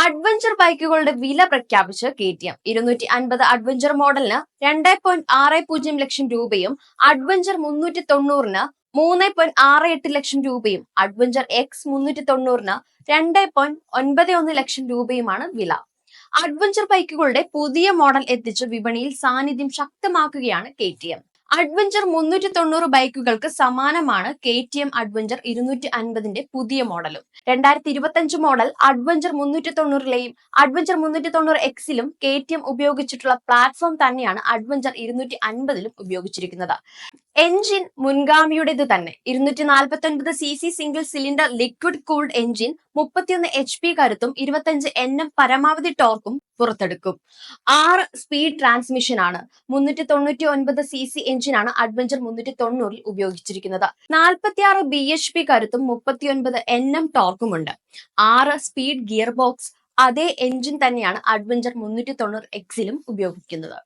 Adventure ബൈക്കുകളുടെ വില പ്രഖ്യാപിച്ച് KTM. 250 adventure മോഡലിന് 2.60 ലക്ഷം രൂപയും അഡ്വഞ്ചർ 390-ന് 3.68 ലക്ഷം രൂപയും അഡ്വഞ്ചർ X 390-ന് 2.91 ലക്ഷം രൂപയുമാണ് വില. അഡ്വഞ്ചർ ബൈക്കുകളുടെ പുതിയ മോഡൽ എത്തിച്ച് വിപണിയിൽ സാന്നിധ്യം ശക്തമാക്കുകയാണ് KTM. അഡ്വഞ്ചർ 390 ബൈക്കുകൾക്ക് സമാനമാണ് KTM അഡ്വഞ്ചർ 250ന്റെ പുതിയ മോഡലും. 2025 മോഡൽ അഡ്വഞ്ചർ 390ലെയും അഡ്വഞ്ചർ 390Xലും KTM ഉപയോഗിച്ചിട്ടുള്ള പ്ലാറ്റ്ഫോം തന്നെയാണ് അഡ്വഞ്ചർ 250ലും ഉപയോഗിച്ചിരിക്കുന്നത്. എഞ്ചിൻ മുൻഗാമിയുടേത് തന്നെ. 249cc single cylinder liquid cooled engine 31 HP കരുത്തും 25 Nm പരമാവധി ടോർക്കും പുറത്തെടുക്കും. 6 സ്പീഡ് ട്രാൻസ്മിഷൻ ആണ്. 399cc എഞ്ചിനാണ് അഡ്വഞ്ചർ 390ൽ ഉപയോഗിച്ചിരിക്കുന്നത്. 46 bhp കരുത്തും 39 Nm ടോർക്കുമുണ്ട്. 6 സ്പീഡ് ഗിയർ ബോക്സ് അതേ എഞ്ചിൻ തന്നെയാണ് അഡ്വഞ്ചർ 390Xലും ഉപയോഗിക്കുന്നത്.